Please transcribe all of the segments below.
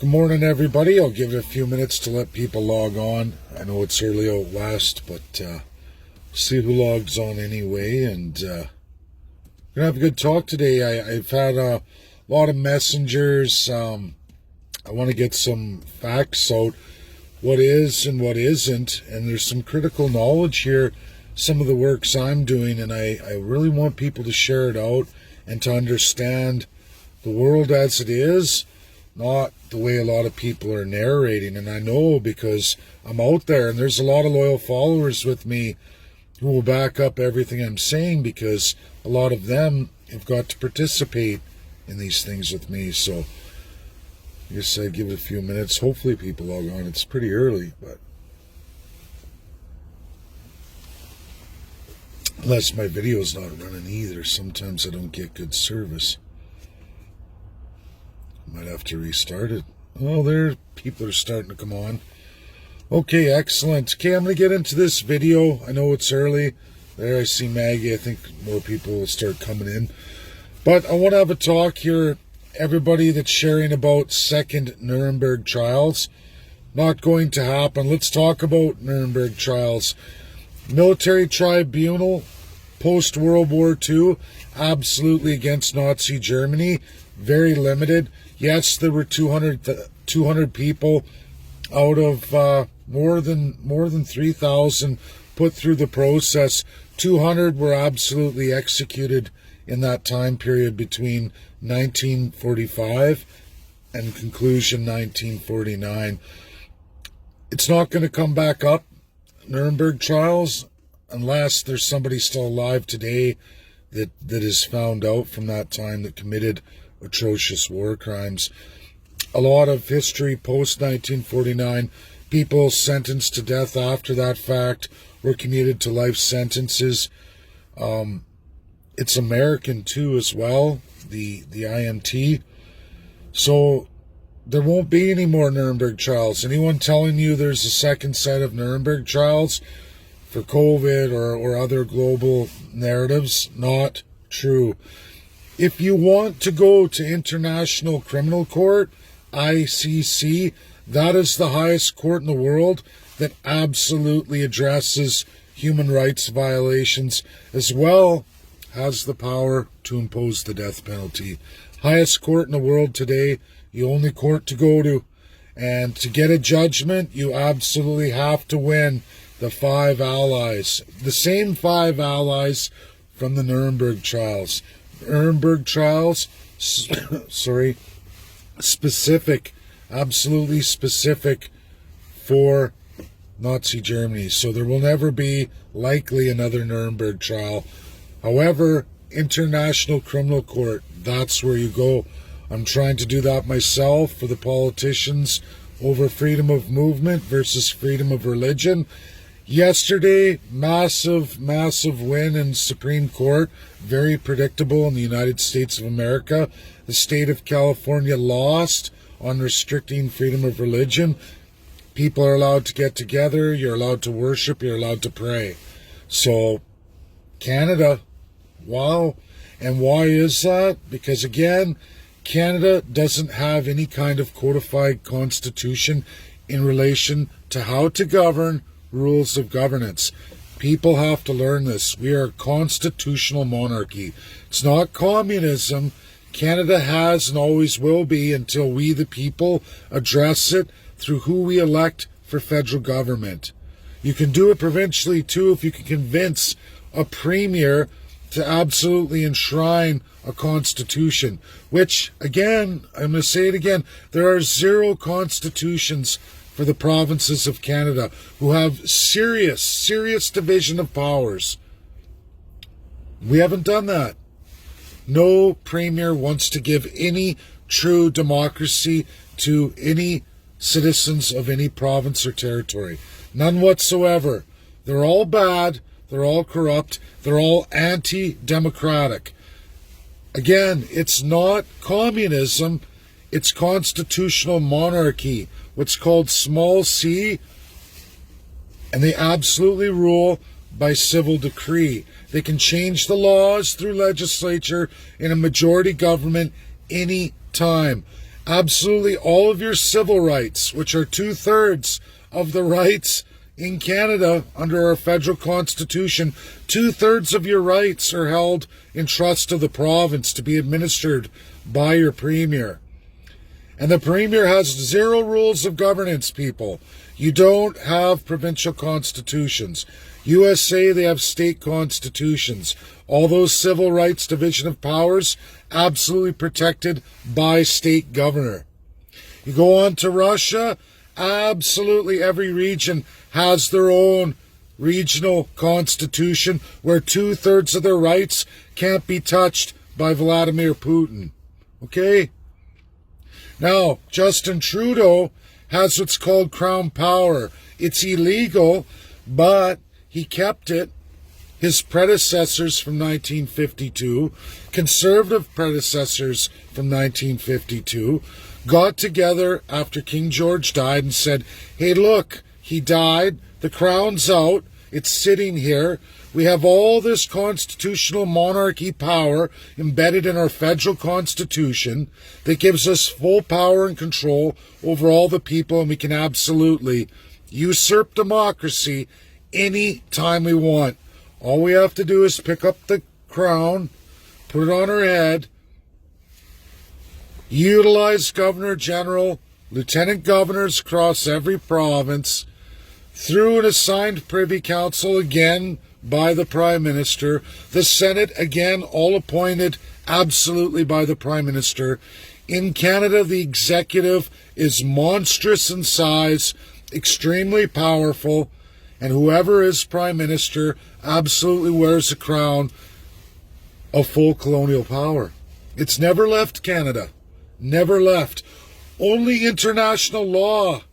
Good morning, everybody. I'll give it a few minutes to let people log on. I know it's early out west, but see who logs on anyway. And we're gonna have a good talk today. I've had a lot of messengers. I want to get some facts out, what is and what isn't, and there's some critical knowledge here. Some of the works I'm doing, and I really want people to share it out and to understand the world as it is, not the way a lot of people are narrating. And I know because I'm out there and there's a lot of loyal followers with me who will back up everything I'm saying, because a lot of them have got to participate in these things with me. So I guess I'd give it a few minutes. Hopefully people log on. It's pretty early, but unless my video's not running either, sometimes I don't get good service. Might have to restart it. Oh, there, people are starting to come on. Okay, excellent. Okay, I'm going to get into this video. I know it's early. There, I see Maggie. I think more people will start coming in. But I want to have a talk here. Everybody that's sharing about second Nuremberg trials. Not going to happen. Let's talk about Nuremberg trials. Military tribunal, post-World War II, absolutely against Nazi Germany. Very limited. Yes, there were 200 people out of more than 3,000 put through the process. 200 were absolutely executed in that time period between 1945 and conclusion 1949. It's not going to come back up, Nuremberg trials, unless there's somebody still alive today that is found out from that time that committed atrocious war crimes. A lot of history post-1949, people sentenced to death after that fact were commuted to life sentences. It's American too as well, the IMT. So there won't be any more Nuremberg trials. Anyone telling you there's a second set of Nuremberg trials for COVID or other global narratives, not true. If you want to go to International Criminal Court, ICC, that is the highest court in the world that absolutely addresses human rights violations, as well has the power to impose the death penalty. Highest court in the world today, the only court to go to. And to get a judgment, you absolutely have to win the 5 allies. The same 5 allies from the Nuremberg trials. Nuremberg trials, specific, absolutely specific for Nazi Germany. So there will never be likely another Nuremberg trial. However, International Criminal Court, that's where you go. I'm trying to do that myself for the politicians over freedom of movement versus freedom of religion. Yesterday, massive win in Supreme Court, very predictable in the United States of America. The state of California lost on restricting freedom of religion. People are allowed to get together, you're allowed to worship, you're allowed to pray. So, Canada, wow. And why is that? Because again, Canada doesn't have any kind of codified constitution in relation to how to govern, rules of governance. People have to learn this. We are a constitutional monarchy. It's not communism. Canada has and always will be until we, the people, address it through who we elect for federal government. You can do it provincially too if you can convince a premier to absolutely enshrine a constitution, which, again, I'm going to say it again, there are 0 constitutions for the provinces of Canada who have serious division of powers. We haven't done that. No premier wants to give any true democracy to any citizens of any province or territory. None whatsoever. They're all bad. They're all corrupt. They're all anti-democratic. Again, it's not communism. It's constitutional monarchy, what's called small c, and they absolutely rule by civil decree. They can change the laws through legislature in a majority government any time. Absolutely all of your civil rights, which are 2/3 of the rights in Canada under our federal constitution, 2/3 of your rights are held in trust of the province to be administered by your premier. And the premier has 0 rules of governance, people. You don't have provincial constitutions. USA, they have state constitutions. All those civil rights, division of powers, absolutely protected by state governor. You go on to Russia, absolutely every region has their own regional constitution where 2/3 of their rights can't be touched by Vladimir Putin. Okay? Now, Justin Trudeau has what's called crown power. It's illegal, but he kept it. His predecessors from 1952, conservative predecessors from 1952, got together after King George died and said, hey, look, he died, the crown's out, it's sitting here, we have all this constitutional monarchy power embedded in our federal constitution that gives us full power and control over all the people, and we can absolutely usurp democracy any time we want. All we have to do is pick up the crown, put it on our head, utilize Governor General, Lieutenant Governors across every province, through an assigned Privy Council, again by the Prime Minister, the Senate, again all appointed absolutely by the Prime Minister. In Canada, the executive is monstrous in size, extremely powerful, and whoever is Prime Minister absolutely wears a crown of full colonial power. It's never left Canada. Never left. Only international law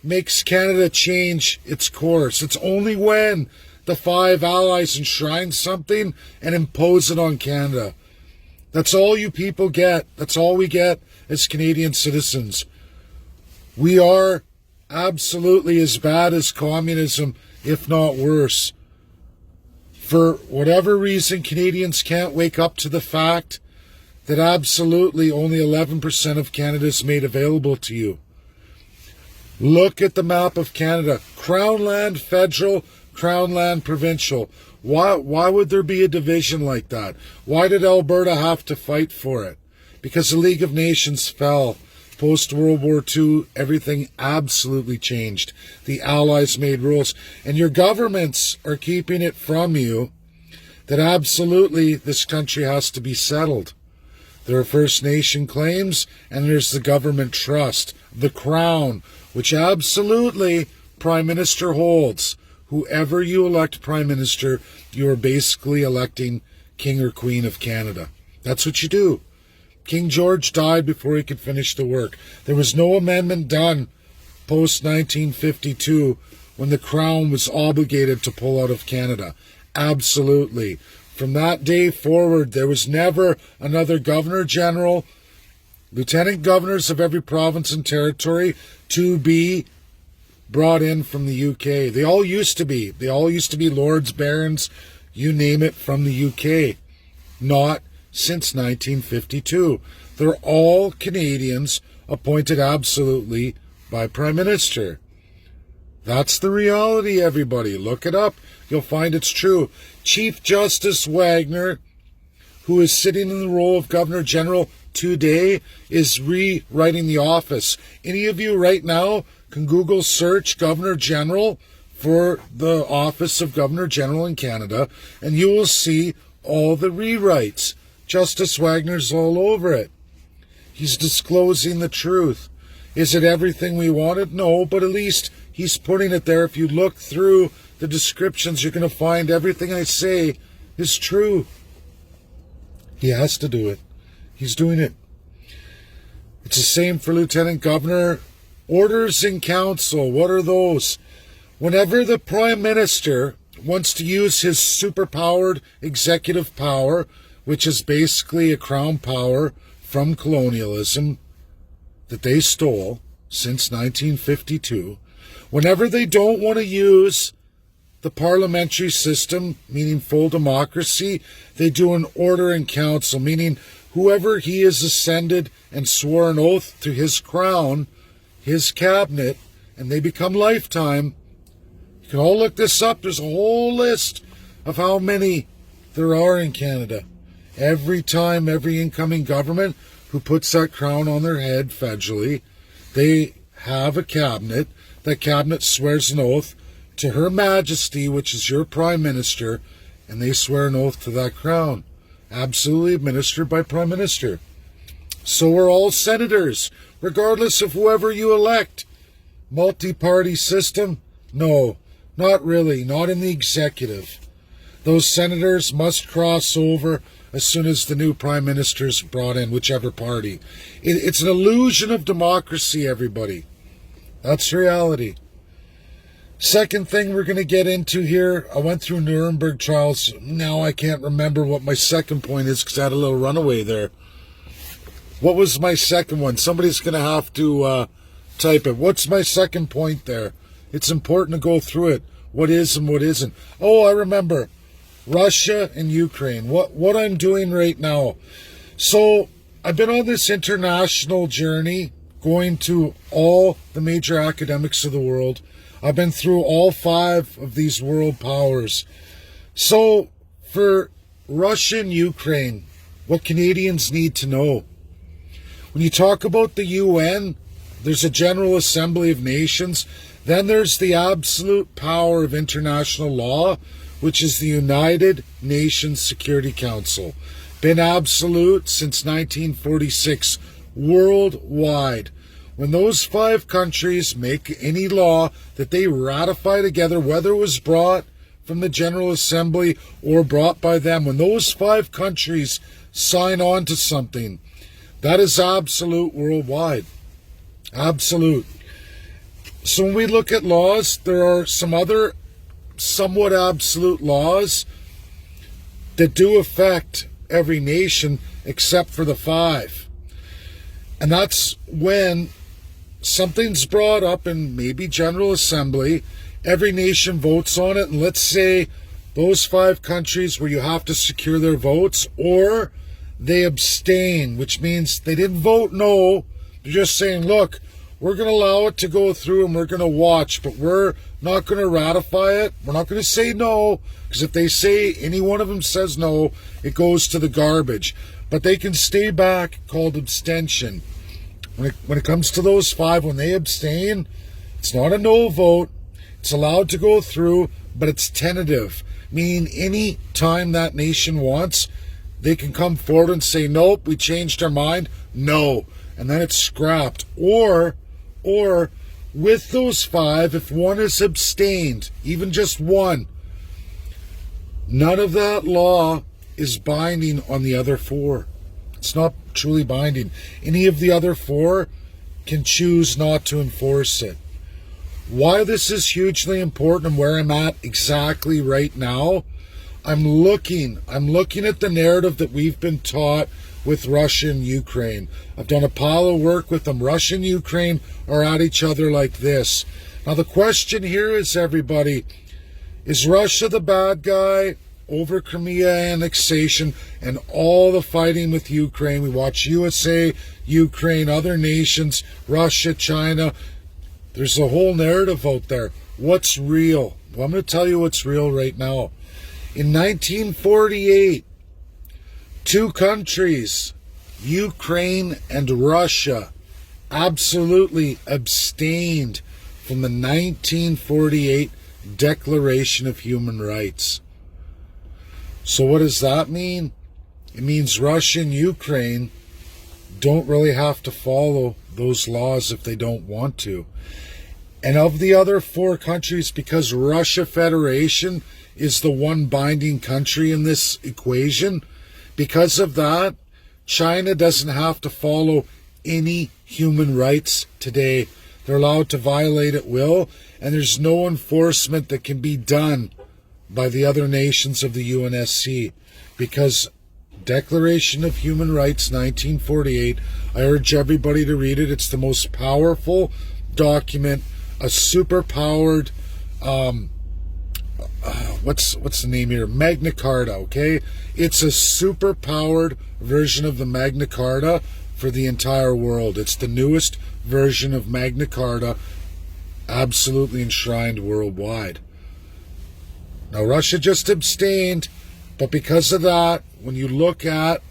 makes Canada change its course. It's only when the Five Allies enshrine something and impose it on Canada. That's all you people get. That's all we get as Canadian citizens. We are absolutely as bad as communism, if not worse. For whatever reason, Canadians can't wake up to the fact that absolutely only 11% of Canada is made available to you. Look at the map of Canada. Crown land federal, Crown land provincial. Why would there be a division like that? Why did Alberta have to fight for it? Because the League of Nations fell. Post-World War II, everything absolutely changed. The Allies made rules. And your governments are keeping it from you that absolutely this country has to be settled. There are First Nation claims, and there's the government trust, the Crown, which absolutely Prime Minister holds. Whoever you elect Prime Minister, you are basically electing King or Queen of Canada. That's what you do. King George died before he could finish the work. There was no amendment done post-1952 when the Crown was obligated to pull out of Canada. Absolutely. From that day forward, there was never another Governor General, Lieutenant Governors of every province and territory to be brought in from the UK. They all used to be. They all used to be Lords, Barons, you name it, from the UK. Not since 1952. They're all Canadians appointed absolutely by Prime Minister. That's the reality, everybody. Look it up. You'll find it's true. Chief Justice Wagner, who is sitting in the role of Governor General today, is rewriting the office. Any of you right now can Google search Governor General for the office of Governor General in Canada, and you will see all the rewrites. Justice Wagner's all over it. He's disclosing the truth. Is it everything we wanted? No, but at least he's putting it there. If you look through the descriptions, you're going to find everything I say is true. He has to do it. He's doing it. It's the same for Lieutenant Governor. Orders in council, what are those? Whenever the Prime Minister wants to use his superpowered executive power, which is basically a crown power from colonialism that they stole since 1952, whenever they don't want to use the parliamentary system, meaning full democracy, they do an order in council, meaning whoever he has ascended and swore an oath to his crown, his cabinet, and they become lifetime. You can all look this up. There's a whole list of how many there are in Canada. Every time, every incoming government who puts that crown on their head federally, they have a cabinet. That cabinet swears an oath to Her Majesty, which is your Prime Minister, and they swear an oath to that crown. Absolutely administered by Prime Minister. So are all senators, regardless of whoever you elect. Multi-party system? No, not really, not in the executive. Those senators must cross over as soon as the new Prime Minister is brought in, whichever party. It's an illusion of democracy, everybody. That's reality. Second thing we're going to get into here, I went through Nuremberg trials. Now I can't remember what my second point is because I had a little runaway there. What was my second one? Somebody's going to have to type it. What's my second point there? It's important to go through it. What is and what isn't. Oh, I remember. Russia and Ukraine. What I'm doing right now. So I've been on this international journey, going to all the major academics of the world. I've been through all 5 of these world powers. So for Russia and Ukraine, what Canadians need to know. When you talk about the UN, there's a General Assembly of Nations. Then there's the absolute power of international law, which is the United Nations Security Council. Been absolute since 1946, worldwide. When those 5 countries make any law that they ratify together, whether it was brought from the General Assembly or brought by them, when those 5 countries sign on to something, that is absolute worldwide. Absolute. So when we look at laws, there are some other somewhat absolute laws that do affect every nation except for the 5. And that's when something's brought up in maybe General Assembly, every nation votes on it, and let's say those 5 countries where you have to secure their votes, or they abstain, which means they didn't vote no, they're just saying, look, we're going to allow it to go through and we're going to watch, but we're not going to ratify it. We're not going to say no, because if they say, any one of them says no, it goes to the garbage. But they can stay back, called abstention. When it comes to those 5, when they abstain, it's not a no vote. It's allowed to go through, but it's tentative, meaning any time that nation wants, they can come forward and say, nope, we changed our mind. No. And then it's scrapped. Or with those 5, if one is abstained, even just one, none of that law is binding on the other 4. It's not truly binding. Any of the other 4 can choose not to enforce it. Why this is hugely important and where I'm at exactly right now, I'm looking at the narrative that we've been taught with Russia and Ukraine. I've done a pile of work with them. Russia and Ukraine are at each other like this. Now the question here is, everybody, is Russia the bad guy over Crimea annexation and all the fighting with Ukraine? We watch USA, Ukraine, other nations, Russia, China. There's a whole narrative out there. What's real? Well, I'm going to tell you what's real right now. In 1948, 2 countries, Ukraine and Russia, absolutely abstained from the 1948 Declaration of Human Rights. So what does that mean? It means Russia and Ukraine don't really have to follow those laws if they don't want to. And of the other 4 countries, because Russia Federation is the one binding country in this equation, because of that, China doesn't have to follow any human rights today. They're allowed to violate at will, and there's no enforcement that can be done by the other nations of the UNSC, because Declaration of Human Rights 1948, I urge everybody to read it. It's the most powerful document, a super-powered what's the name here? Magna Carta, okay? It's a super powered version of the Magna Carta for the entire world. It's the newest version of Magna Carta, absolutely enshrined worldwide. Now, Russia just abstained, but because of that, when you look at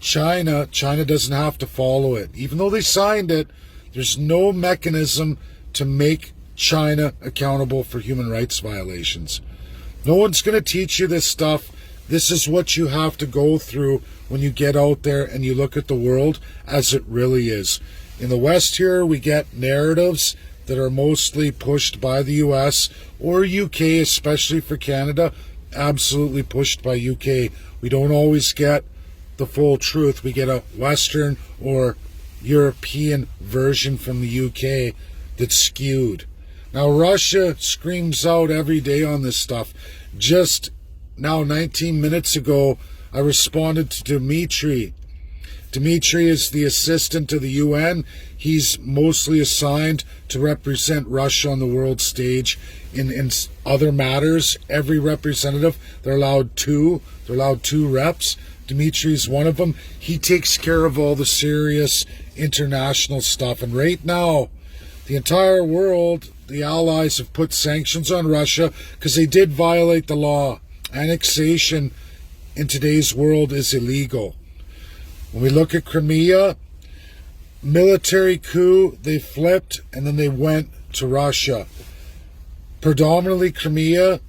China doesn't have to follow it. Even though they signed it, there's no mechanism to make China accountable for human rights violations. No one's going to teach you this stuff. This is what you have to go through when you get out there and you look at the world as it really is. In the West here, we get narratives that are mostly pushed by the US or UK, especially for Canada, absolutely pushed by UK. We don't always get the full truth. We get a Western or European version from the UK that's skewed. Now, Russia screams out every day on this stuff. Just now, 19 minutes ago, I responded to Dmitry. Dmitry is the assistant to the UN. He's mostly assigned to represent Russia on the world stage in other matters. Every representative, they're allowed two reps. Dmitry's one of them. He takes care of all the serious international stuff. And right now, the entire world, the allies have put sanctions on Russia because they did violate the law. Annexation in today's world is illegal. When we look at Crimea, military coup, they flipped and then they went to Russia. Predominantly, Crimea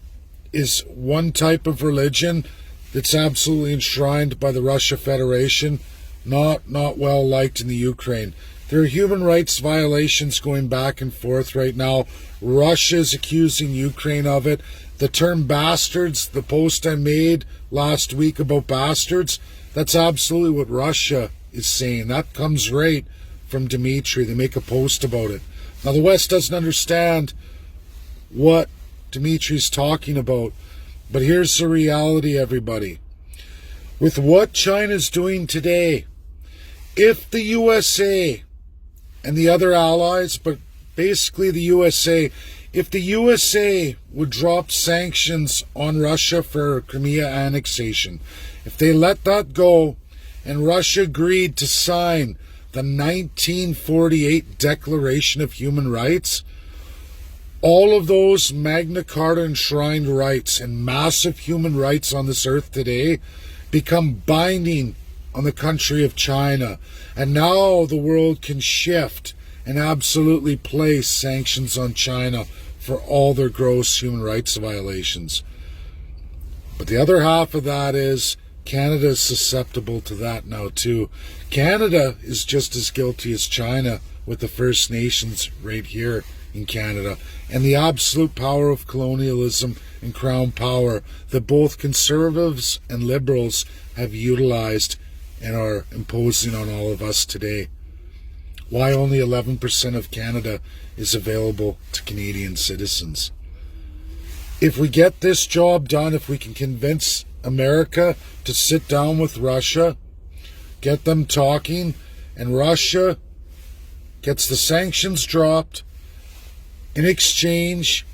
is one type of religion that's absolutely enshrined by the Russia Federation, not well liked in the Ukraine. There are human rights violations going back and forth right now. Russia is accusing Ukraine of it. The term bastards, the post I made last week about bastards, that's absolutely what Russia is saying. That comes right from Dmitry. They make a post about it. Now, the West doesn't understand what Dmitry's talking about, but here's the reality, everybody. With what China's doing today, if the USA and the other allies, but basically the USA, if the USA would drop sanctions on Russia for Crimea annexation, if they let that go and Russia agreed to sign the 1948 Declaration of Human Rights, all of those Magna Carta enshrined rights and massive human rights on this earth today become binding on the country of China. And now the world can shift and absolutely place sanctions on China for all their gross human rights violations. But the other half of that is Canada is susceptible to that now too. Canada is just as guilty as China with the First Nations right here in Canada, and the absolute power of colonialism and crown power that both conservatives and liberals have utilized and are imposing on all of us today. Why only 11% of Canada is available to Canadian citizens? If we get this job done, if we can convince America to sit down with Russia, get them talking, and Russia gets the sanctions dropped, in exchange,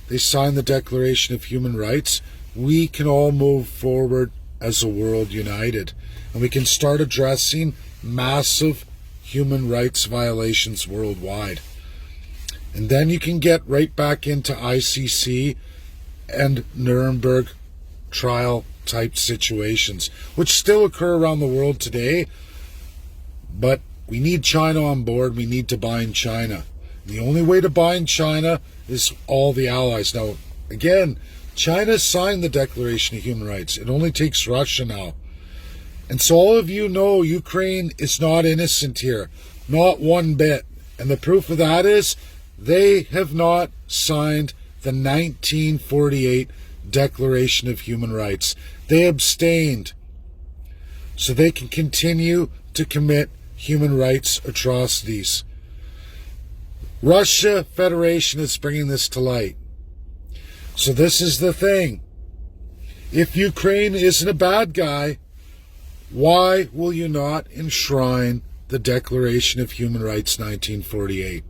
they sign the Declaration of Human Rights, we can all move forward as a world united. And we can start addressing massive human rights violations worldwide. And then you can get right back into ICC and Nuremberg trial type situations, which still occur around the world today. But we need China on board. We need to bind China. The only way to bind China is all the allies. Now, again, China signed the Declaration of Human Rights. It only takes Russia now. And so all of you know Ukraine is not innocent here. Not one bit. And the proof of that is they have not signed the 1948 Declaration of Human Rights. They abstained so they can continue to commit human rights atrocities. Russia Federation is bringing this to light. So this is the thing. If Ukraine isn't a bad guy, why will you not enshrine the Declaration of Human Rights 1948?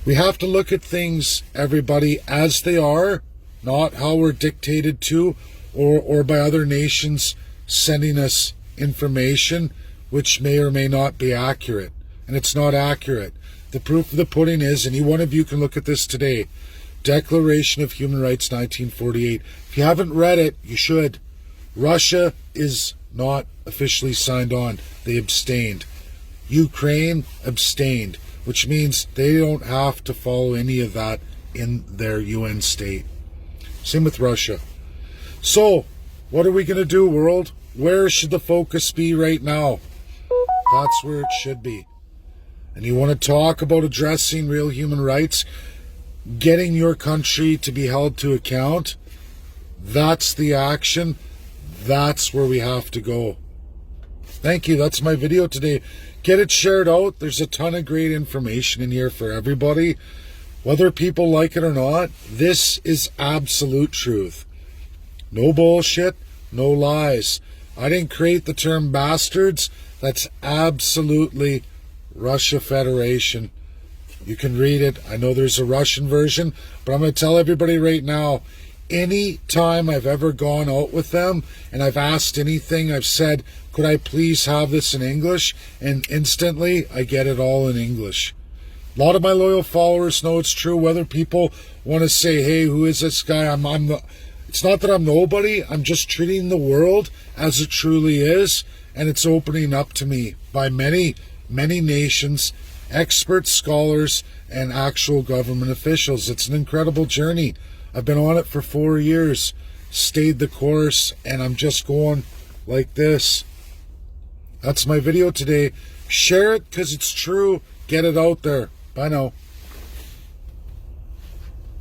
We have to look at things, everybody, as they are, not how we're dictated to, or by other nations sending us information which may or may not be accurate. And it's not accurate. The proof of the pudding is, any one of you can look at this today, Declaration of Human Rights 1948. If you haven't read it, you should. Russia is not officially signed on. They abstained. Ukraine abstained, which means they don't have to follow any of that in their UN state. Same with Russia. So, what are we going to do, world? Where should the focus be right now? That's where it should be. And you want to talk about addressing real human rights, getting your country to be held to account? That's the action. That's where we have to go. Thank you. That's my video today. Get it shared out. There's a ton of great information in here for everybody. Whether people like it or not, this is absolute truth. No bullshit, no lies. I didn't create the term bastards. That's absolutely Russia Federation. You can read it. I know there's a Russian version, but I'm going to tell everybody right now, any time I've ever gone out with them and I've asked anything, I've said, could I please have this in English? And instantly I get it all in English. A lot of my loyal followers know it's true. Whether people want to say, hey, who is this guy? It's not that I'm nobody. I'm just treating the world as it truly is. And it's opening up to me by many, many nations, experts, scholars, and actual government officials. It's an incredible journey. I've been on it for 4 years, stayed the course, and I'm just going like this. That's my video today. Share it because it's true. Get it out there. Bye now.